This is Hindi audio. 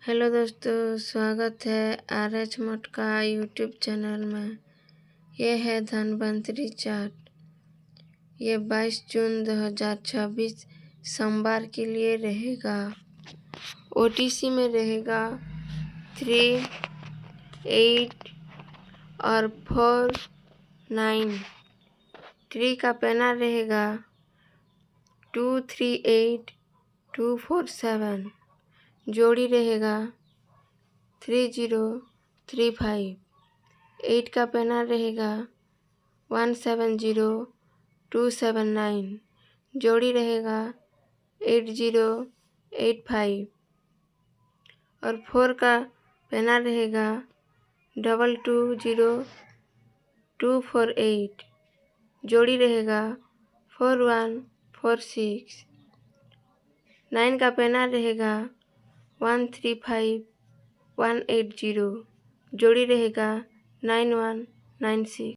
हेलो दोस्तों, स्वागत है RH मठ का यूट्यूब चैनल में। ये है धनवंतरी चार्ट। ये 22 जून 2026 सोमवार के लिए रहेगा। OTC में रहेगा 3, 8 और 4, 9। 3 का पैना रहेगा 2, 3, 8, 2, 4, 7। जोड़ी रहेगा 3, 0, 3, 5। 8 का पैना रहेगा 1, 7, 0, 2, 7, 9। जोड़ी रहेगा 8, 0, 8, 5। और 4 का पैना रहेगा 2, 2, 0, 2, 4, 8। जोड़ी रहेगा 4, 1, 4, 6। 9 का पैना रहेगा 1, 3, 5, 1, 8, 0। जोड़ी रहेगा 9, 1, 9, 6।